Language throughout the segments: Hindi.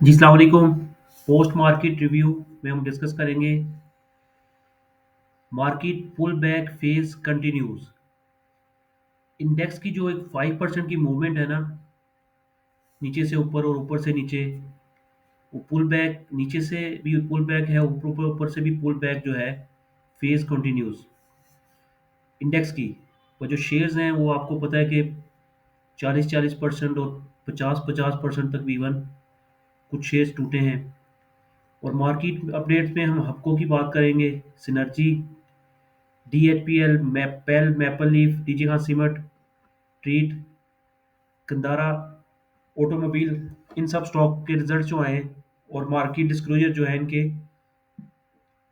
जी अस्सलाम वालेकुम। पोस्ट मार्केट रिव्यू में हम डिस्कस करेंगे market pull back phase continues. Index की जो एक 5% की मूवमेंट है ना, नीचे से ऊपर और ऊपर से नीचे, वो पुल बैक नीचे से भी पुल बैक है, ऊपर ऊपर ऊपर से भी पुल बैक जो है, फेज कंटिन्यूज इंडेक्स की। और जो शेयर्स हैं वो आपको पता है कि 40-40% और 50-50% तक भी इवन कुछ शेयर्स टूटे हैं। और मार्केट अपडेट्स में हम हफ्कों की बात करेंगे। Synergy, DHPL, Pel, Maple Leaf, D G Khan cement, Treet, Ghandhara automobile, इन सब स्टॉक के रिजल्ट जो आए हैं और मार्केट डिस्क्लोजर जो है इनके,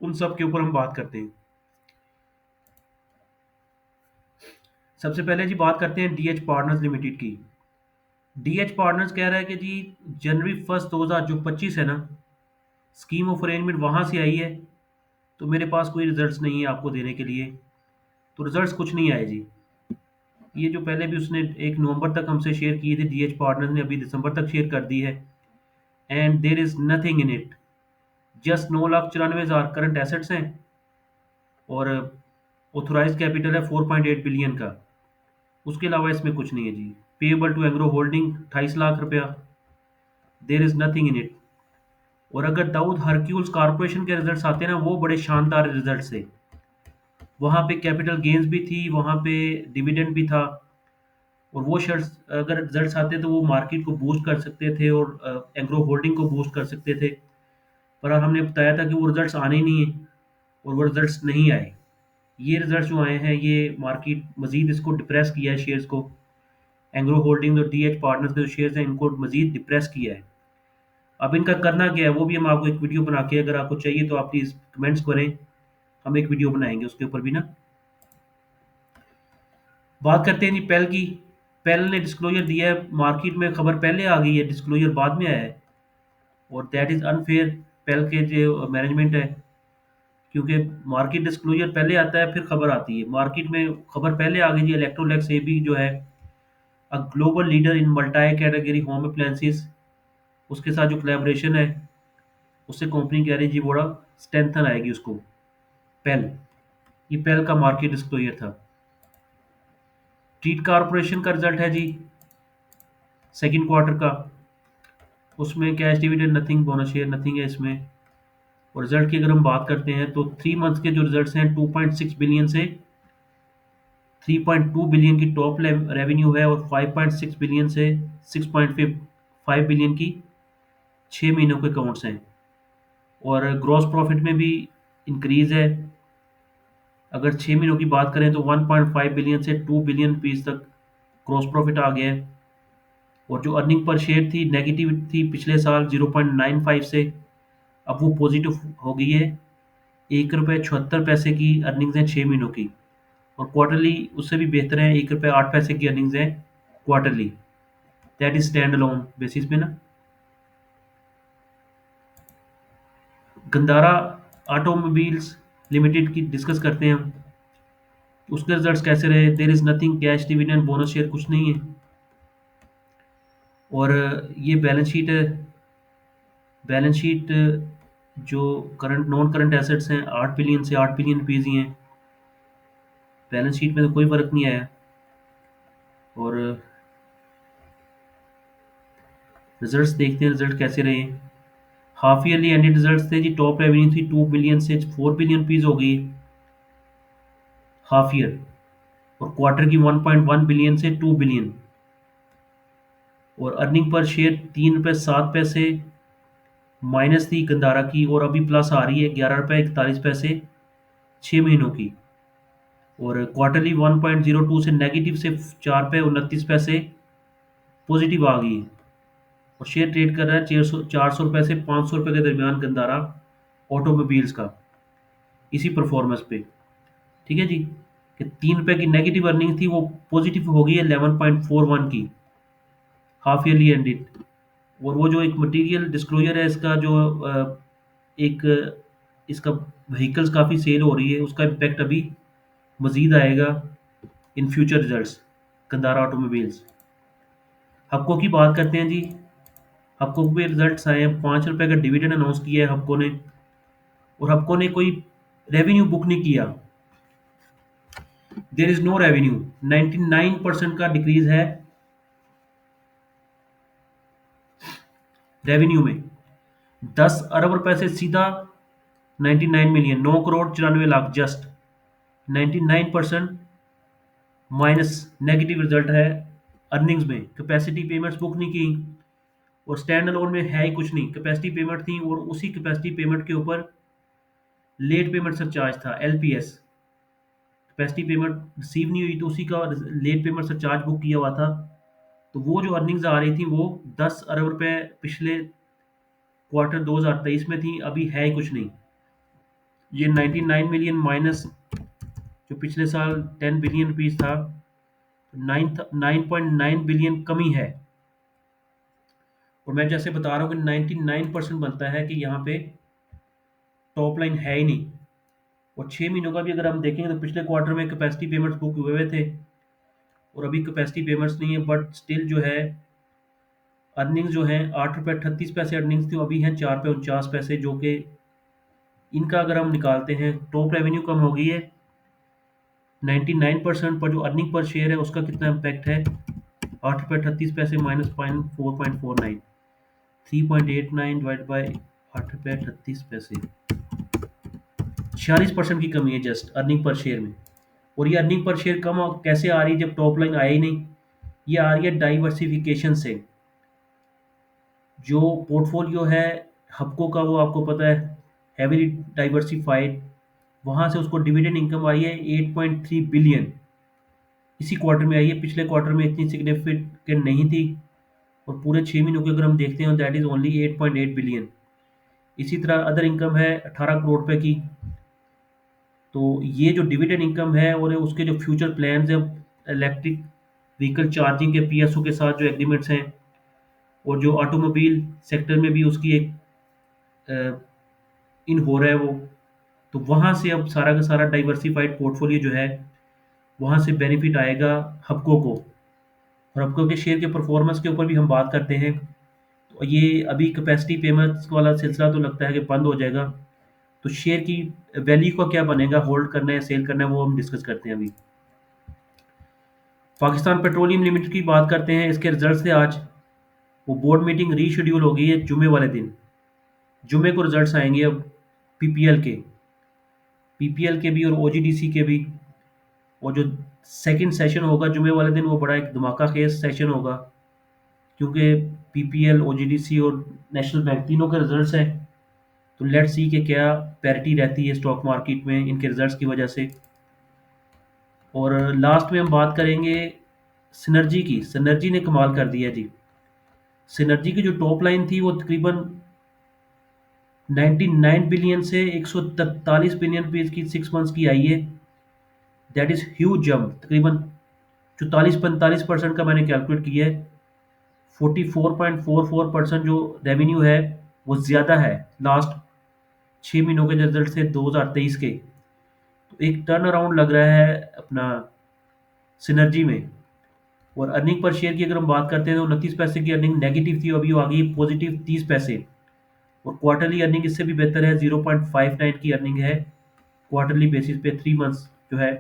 उन सब के ऊपर हम बात करते हैं। सबसे पहले जी बात करते हैं DH पार्टनर्स लिमिटेड की। DH पार्टनर्स कह रहा है कि जी जनवरी 1 2025 है ना, स्कीम ऑफ अरेंजमेंट वहाँ से आई है, तो मेरे पास कोई रिजल्ट्स नहीं है आपको देने के लिए। तो रिजल्ट्स कुछ नहीं आए जी। ये जो पहले भी उसने 1 नवंबर तक हमसे शेयर किए थे, DH पार्टनर्स ने अभी दिसंबर तक शेयर कर दी है। And there is nothing in it. Just 9,94,000 current assets हैं और ऑथोराइज कैपिटल है 4.8 बिलियन का। उसके अलावा इसमें कुछ नहीं है जी। Payable to agro holding 28 lakh रुपया। There is nothing in it. और अगर दाऊद हरक्यूल्स कारपोरेशन के रिजल्ट्स आते हैं ना, वो बड़े शानदार रिजल्ट थे। वहाँ पे कैपिटल गेन्स भी थी, वहाँ पे डिविडेंड भी था। और वो शेयर्स अगर रिजल्ट्स आते तो वो मार्केट को बूस्ट कर सकते थे और एग्रो होल्डिंग को बूस्ट कर सकते थे। पर हमने बताया था कि वो रिजल्ट्स आने ही नहीं है, और वो रिजल्ट्स नहीं आए। ये रिजल्ट्स जो आए हैं, ये मार्केट मजीद इसको डिप्रेस किया है शेयर्स को। एंग्रो होल्डिंग और DH पार्टनर्स के जो शेयर्स हैं, इनको मजीद डिप्रेस किया है। अब इनका करना क्या है वो भी हम आपको एक वीडियो बना के, अगर आपको चाहिए तो आप प्लीज़ कमेंट्स करें, हम एक वीडियो बनाएंगे उसके ऊपर भी ना। बात करते हैं जी पेल की। पेल ने डिस्क्लोजर दिया है, मार्केट में खबर पहले आ गई है, डिस्क्लोजर बाद में आया है। और दैट इज़ अनफेयर पेल के जो मैनेजमेंट है, क्योंकि मार्केट डिस्क्लोजर पहले आता है फिर खबर आती है। मार्केट में खबर पहले आ गई जी, इलेक्ट्रोलैक्स ए बी जो है a global leader in multi category home appliances, उसके साथ जो कोलैबोरेशन है, उससे कंपनी कह रही है जी बड़ा स्ट्रेंथन आएगी उसको। पेल, ये पेल का मार्केट डिस्क्लोजर था। ट्रीट कारपोरेशन का रिजल्ट है जी सेकंड क्वार्टर का। उसमें cash dividend nothing, bonus share nothing है इसमें। और रिजल्ट की अगर हम बात करते हैं तो 3 मंथ्स के जो रिजल्ट्स हैं, 2.6 बिलियन से 3.2 बिलियन की टॉप रेवेन्यू है, और 5.6 बिलियन से 6.5 बिलियन की 6 महीनों के अकाउंट्स हैं। और ग्रॉस प्रॉफिट में भी इंक्रीज है। अगर 6 महीनों की बात करें तो 1.5 बिलियन से 2 बिलियन रुपीज़ तक ग्रॉस प्रॉफिट आ गया है। और जो अर्निंग पर शेयर थी, नेगेटिव थी पिछले साल 0.95 से, अब वो पॉजिटिव हो गई है। ₹1.76 की अर्निंग्स हैं 6 महीनों की। और क्वार्टरली उससे भी बेहतर है, ₹1.08 की अर्निंग्स हैं quarterly. That is stand alone basis पे ना। गंदारा ऑटोमोबाइल्स लिमिटेड की डिस्कस करते हैं हम। उसके रिजल्ट्स कैसे रहे? देर is nothing, cash dividend bonus share कुछ नहीं है। और ये बैलेंस शीट है। बैलेंस शीट जो करंट नॉन करंट एसेट्स हैं 8 बिलियन से 8 बिलियन रुपीज़ ही हैं। बैलेंस शीट में तो कोई फ़र्क नहीं आया। और रिजल्ट्स देखते हैं रिजल्ट कैसे रहे। हाफ ईयरली एंडेड रिजल्ट्स थे जी, टॉप रेवेन्यू थी 2 बिलियन से 4 बिलियन रुपीज़ हो गई हाफ ईयर। और क्वार्टर की 1.1 बिलियन से 2 बिलियन। और अर्निंग पर शेयर ₹3.07 माइनस थी गंदारा की, और अभी प्लस आ रही है ₹11.41 6 महीनों की। और क्वार्टरली 1.02 से नेगेटिव से ₹4.29 पॉजिटिव आ गई है। और शेयर ट्रेड कर रहा है 400 रुपये से ₹500 के दरमियान गंदारा ऑटोमोबाइल्स का, इसी परफॉर्मेंस पे। ठीक है जी, कि ₹3 की नेगेटिव अर्निंग थी, वो पॉजिटिव हो गई है 11.41 की हाफ ईयरली एंडेड। और वो जो एक मटेरियल डिस्क्लोजर है इसका, जो एक इसका व्हीकल्स काफ़ी सेल हो रही है, उसका इम्पैक्ट अभी मज़ीद आएगा इन फ्यूचर रिजल्ट्स। कंदारा ऑटोमोबाइल्स। हक्को की बात करते हैं जी। हबको के रिजल्ट्स आए हैं, ₹5 का डिविडेंड अनाउंस किया है हबको ने, और हबको ने कोई रेवेन्यू बुक नहीं किया। देयर इज नो रेवेन्यू, 99% का डिक्रीज है रेवेन्यू में। 10 अरब रुपए से सीधा 99 million, 9 crore 94 lakh just, 99% minus negative result है अर्निंग्स में। कैपेसिटी पेमेंट्स बुक नहीं की, और स्टैंड अलोन में है ही कुछ नहीं। कैपेसिटी पेमेंट थी और उसी कैपेसिटी पेमेंट के ऊपर लेट पेमेंट सरचार्ज था, एलपीएस। कैपेसिटी पेमेंट रिसीव नहीं हुई तो उसी का लेट पेमेंट सरचार्ज बुक किया हुआ था। तो वो जो अर्निंग्स आ रही थी वो 10 अरब रुपए पिछले क्वार्टर 2023 में थी, अभी है ही कुछ नहीं। ये 99 मिलियन माइनस जो पिछले साल 10 बिलियन रुपीज था, 9.9 बिलियन कमी है। और मैं जैसे बता रहा हूँ कि 99% बनता है कि यहाँ पे टॉप लाइन है ही नहीं। और 6 महीनों का भी अगर हम देखेंगे तो पिछले क्वार्टर में कैपेसिटी पेमेंट्स बुक हुए हुए थे, और अभी कैपेसिटी पेमेंट्स नहीं है, बट स्टिल जो है अर्निंग्स जो है ₹8.38 अर्निंग्स थी, अभी हैं ₹4.49, जो कि इनका अगर हम निकालते हैं टॉप रेवेन्यू कम हो गई है 99%, पर जो अर्निंग पर शेयर है उसका कितना इम्पैक्ट है, ₹8.38 माइनस 4.49, 3.89 डिवाइड बाई ₹8.38, 46% की कमी है जस्ट अर्निंग पर शेयर में। और ये अर्निंग पर शेयर कम कैसे आ रही है जब टॉप लाइन आया ही नहीं? ये आ रही है डाइवर्सिफिकेशन से। जो पोर्टफोलियो है हबको का, वो आपको पता है हैवीली डाइवर्सिफाइड, वहाँ से उसको डिविडेंड इनकम आई है 8.3 बिलियन, इसी क्वार्टर में आई है। पिछले क्वार्टर में इतनी सिग्निफिकेंट नहीं थी। और पूरे 6 महीनों के अगर हम देखते हैं दैट इज़ ओनली 8.8 बिलियन। इसी तरह अदर इनकम है 18 करोड़ रुपए की। तो ये जो डिविडेंड इनकम है और उसके जो फ्यूचर प्लान्स हैं इलेक्ट्रिक व्हीकल चार्जिंग के पीएसओ के साथ जो एग्रीमेंट्स हैं, और जो ऑटोमोबाइल सेक्टर में भी उसकी एक इन हो रहा है वो, तो वहाँ से अब सारा का सारा डाइवर्सिफाइड पोर्टफोलियो जो है वहाँ से बेनिफिट आएगा हबको को। और हबको के शेयर के परफॉर्मेंस के ऊपर भी हम बात करते हैं, तो ये अभी कैपेसिटी पेमेंट्स वाला सिलसिला तो लगता है कि बंद हो जाएगा। तो शेयर की वैल्यू का क्या बनेगा, होल्ड करना है सेल करना है, वो हम डिस्कस करते हैं अभी। पाकिस्तान पेट्रोलियम लिमिटेड की बात करते हैं। इसके रिजल्ट थे आज। वो बोर्ड मीटिंग रीशेड्यूल हो गई है जुमे वाले दिन। जुमे को रिजल्ट्स आएंगे अब पीपीएल के, पीपीएल के भी और ओजीडीसी के भी। और जो सेकंड सेशन होगा जुमे वाले दिन वो बड़ा एक धमाका खेज सेशन होगा, क्योंकि पीपीएल, ओजीडीसी और नेशनल बैंक तीनों के रिजल्ट्स हैं। तो लेट्स सी कि क्या पैरिटी रहती है स्टॉक मार्केट में इनके रिजल्ट्स की वजह से। और लास्ट में हम बात करेंगे सिनर्जी की। सिनर्जी ने कमाल कर दिया जी। सिनर्जी की जो टॉप लाइन थी वो तकरीबन 99 बिलियन से 143 बिलियन रुपीज़ की 6 मंथ्स की आई है। That is huge jump. तकरीबन 44-45% का मैंने कैलकुलेट किया है। 44.44% जो रेवेन्यू है वो ज़्यादा है लास्ट 6 महीनों के रिजल्ट से 2023 के। तो एक टर्न अराउंड लग रहा है अपना सिनर्जी में। और अर्निंग पर शेयर की अगर हम बात करते हैं तो 29 पैसे की अर्निंग नेगेटिव थी, अभी वो आ गई पॉजिटिव 30 पैसे। और क्वार्टरली अर्निंग इससे भी बेहतर है, 0.59 की अर्निंग है क्वार्टरली बेसिस पे 3 मंथ्स जो है।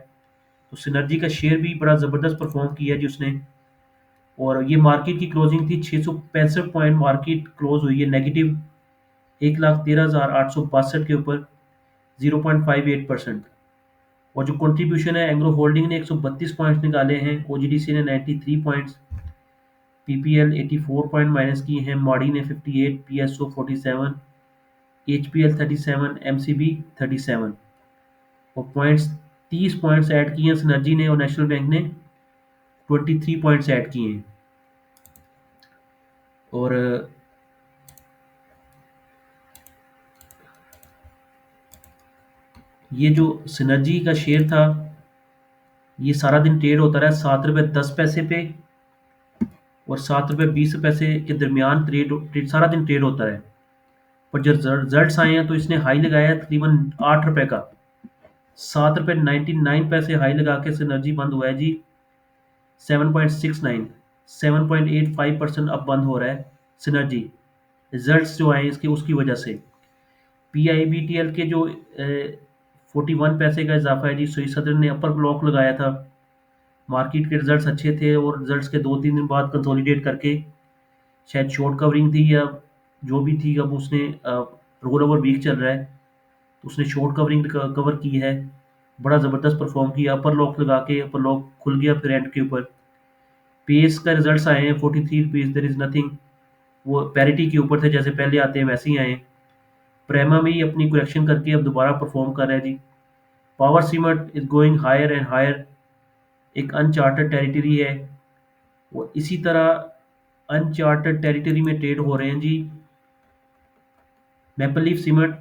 तो सिनर्जी का शेयर भी बड़ा ज़बरदस्त परफॉर्म किया है जी उसने। और ये मार्केट की क्लोजिंग थी 665 पॉइंट, मार्केट क्लोज हुई है नेगेटिव 1,13,862 के ऊपर, 0.58%। और जो कंट्रीब्यूशन है एंग्रो होल्डिंग ने 132 पॉइंट्स निकाले हैं, ओजीडीसी ने 93 पॉइंट्स, पीपीएल 84 पॉइंट माइनस किए हैं, माड़ी ने 58, पीएसओ 47, एचपीएल 37, एमसीबी 37। और पॉइंट्स 30 पॉइंट्स ऐड किए हैं सिनर्जी ने, और नेशनल बैंक ने 23 पॉइंट्स ऐड किए हैं। और ये जो सिनर्जी का शेयर था ये सारा दिन ट्रेड होता रहा ₹7.10 पे, और ₹7.20 के दरमियान ट्रेड सारा दिन ट्रेड होता है। पर जब रिजल्ट्स आए हैं तो इसने हाई लगाया है तकरीबन ₹8 का, ₹7.99 हाई लगा के सिनर्जी बंद हुआ है जी। 7.69, 7.85% अब बंद हो रहा है सिनर्जी। रिजल्ट्स जो आए इसके उसकी वजह से। पीआईबीटीएल के जो 41 पैसे का इजाफा है जी, सुई सदर ने अपर ब्लॉक लगाया था। मार्केट के रिजल्ट्स अच्छे थे और रिजल्ट्स के 2-3 दिन बाद कंसोलिडेट करके शायद शॉर्ट कवरिंग थी या जो भी थी, अब उसने रोल ओवर वीक चल रहा है तो उसने शॉर्ट कवरिंग कवर की है। बड़ा ज़बरदस्त परफॉर्म किया, अपर लॉक लगा के अपर लॉक खुल गया फिर एंड के ऊपर। पेस का रिजल्ट्स आए हैं 43 रुपीज़, देर इज़ नथिंग, वो पैरिटी के ऊपर थे, जैसे पहले आते हैं वैसे ही आए हैं। प्रेमा में ही अपनी करेक्शन करके अब दोबारा परफॉर्म कर रहा है जी। Power cement is going higher and higher, एक अनचार्टेड टेरिटरी है। वो इसी तरह अनचार्टेड टेरिटरी में ट्रेड हो रहे हैं जी Maple Leaf cement,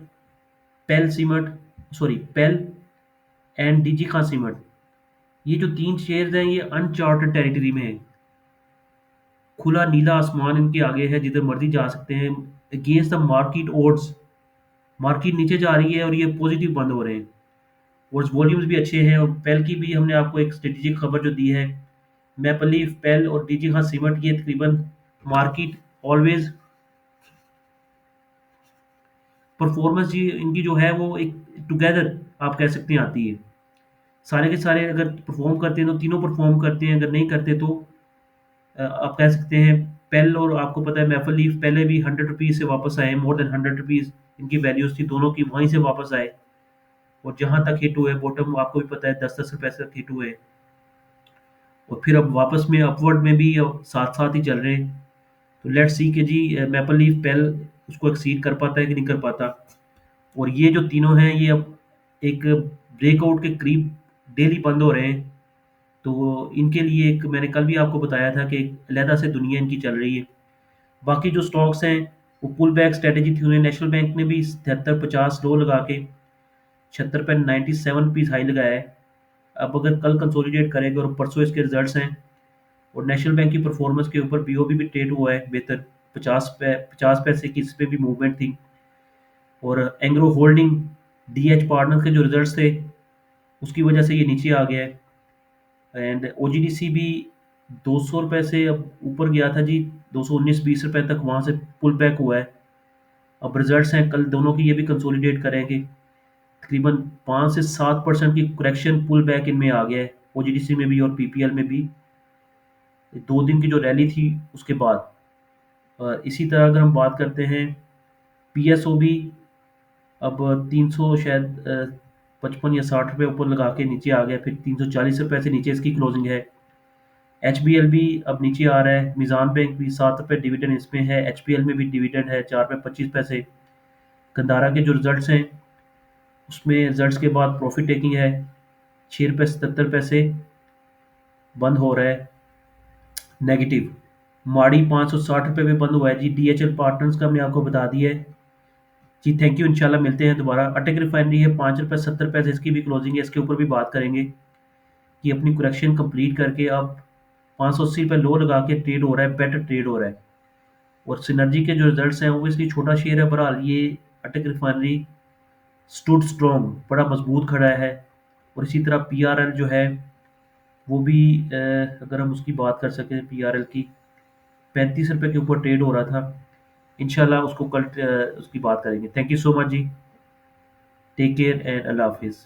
Pel cement, sorry Pel and D G Khan cement. ये जो तीन शेयर्स हैं ये अनचार्टेड टेरिटरी में है। खुला नीला आसमान इनके आगे है, जिधर मर्जी जा सकते हैं। Against the market odds market नीचे जा रही है और ये पॉजिटिव बंद हो रहे हैं और वॉल्यूम्स भी अच्छे हैं। और पेल की भी हमने आपको एक स्ट्रेटेजिक खबर जो दी है, मैपल लीफ, पेल और डीजी खान सीमेंट, ये तकरीबन मार्केट ऑलवेज परफॉर्मेंस जी इनकी जो है वो एक टुगेदर आप कह सकते हैं आती है। सारे के सारे अगर परफॉर्म करते हैं तो तीनों परफॉर्म करते हैं, अगर नहीं करते तो आप कह सकते हैं पेल, और आपको पता है मैपल लीफ पहले भी 100 रुपीज़ से वापस आए, मोर देन 100 रुपीज़ इनकी वैल्यूज थी दोनों की, वहीं से वापस आए और जहां तक हिट हुए बॉटम आपको भी पता है 10-10 रुपए तक हिट हुए और फिर अब वापस में अपवर्ड में भी अब साथ साथ ही चल रहे हैं। तो लेट्स सी कि जी मैपल लीफ पेल उसको एक्सीड कर पाता है कि नहीं कर पाता। और ये जो तीनों हैं ये अब एक ब्रेकआउट के करीब डेली बंद हो रहे हैं। तो इनके लिए एक मैंने कल भी आपको बताया था कि एक अलहदा से दुनिया इनकी चल रही है। बाकी जो स्टॉक्स हैं वो पुल बैक स्ट्रेटेजी थी उन्हें, नेशनल बैंक ने भी 73-50 लो लगा के 76 पे 97 पीस हाई लगाया है। अब अगर कल कंसोलिडेट करेगा और परसों इसके रिजल्ट्स हैं और नेशनल बैंक की परफॉर्मेंस के ऊपर बीओबी भी ट्रेड हुआ है बेहतर, 50 पैसे की इस पे भी मूवमेंट थी। और एंग्रो होल्डिंग डीएच पार्टनर के जो रिजल्ट्स थे उसकी वजह से ये नीचे आ गया है। एंड ओजीडीसी भी 200 रुपये से अब ऊपर गया था जी, 219-20 रुपये तक वहाँ से पुल बैक हुआ है। अब रिजल्ट्स हैं कल दोनों की, ये भी कंसोलिडेट करेंगे। तकरीबन 5 से 7% की करेक्शन पुल बैक इनमें आ गया है, ओजीडीसी में भी और पीपीएल में भी, 2 दिन की जो रैली थी उसके बाद। और इसी तरह अगर हम बात करते हैं पीएसओ भी अब 300 शायद 55 या 60 रुपये ऊपर लगा के नीचे आ गया, फिर 340 रुपये से नीचे इसकी क्लोजिंग है। एच बी एल भी अब नीचे आ रहा है, मिज़ान बैंक भी 7 रुपये डिविडेंड इसमें है, एच पी एल में भी डिविडेंड है 4 रुपये 25 पैसे। गंदारा के जो रिजल्ट्स हैं उसमें रिजल्ट्स के बाद प्रॉफिट टेकिंग है, 6 रुपये 77 पैसे बंद हो रहा है नेगेटिव। माड़ी 560 रुपये में बंद हुआ है जी। डीएचएल पार्टनर्स का हमने आपको बता दिया है जी। थैंक यू, इंशाल्लाह मिलते हैं दोबारा। अटक रिफाइनरी है 5 रुपये 70 पैसे इसकी भी क्लोजिंग है, इसके ऊपर भी बात करेंगे कि अपनी करेक्शन कंप्लीट करके अब 580 रुपये लो लगा के ट्रेड हो रहा है, बेटर ट्रेड हो रहा है। और सिनर्जी के जो रिजल्ट्स हैं वो इसकी छोटा शेयर है, बहरहाल ये अटक रिफाइनरी स्टूड स्ट्रॉन्ग, बड़ा मजबूत खड़ा है। और इसी तरह पीआरएल जो है वो भी अगर हम उसकी बात कर सकें पीआरएल की, 35 रुपये के ऊपर ट्रेड हो रहा था। इंशाल्लाह उसको कल उसकी बात करेंगे। थैंक यू सो मच जी। टेक केयर एंड अल्लाह हाफिज़।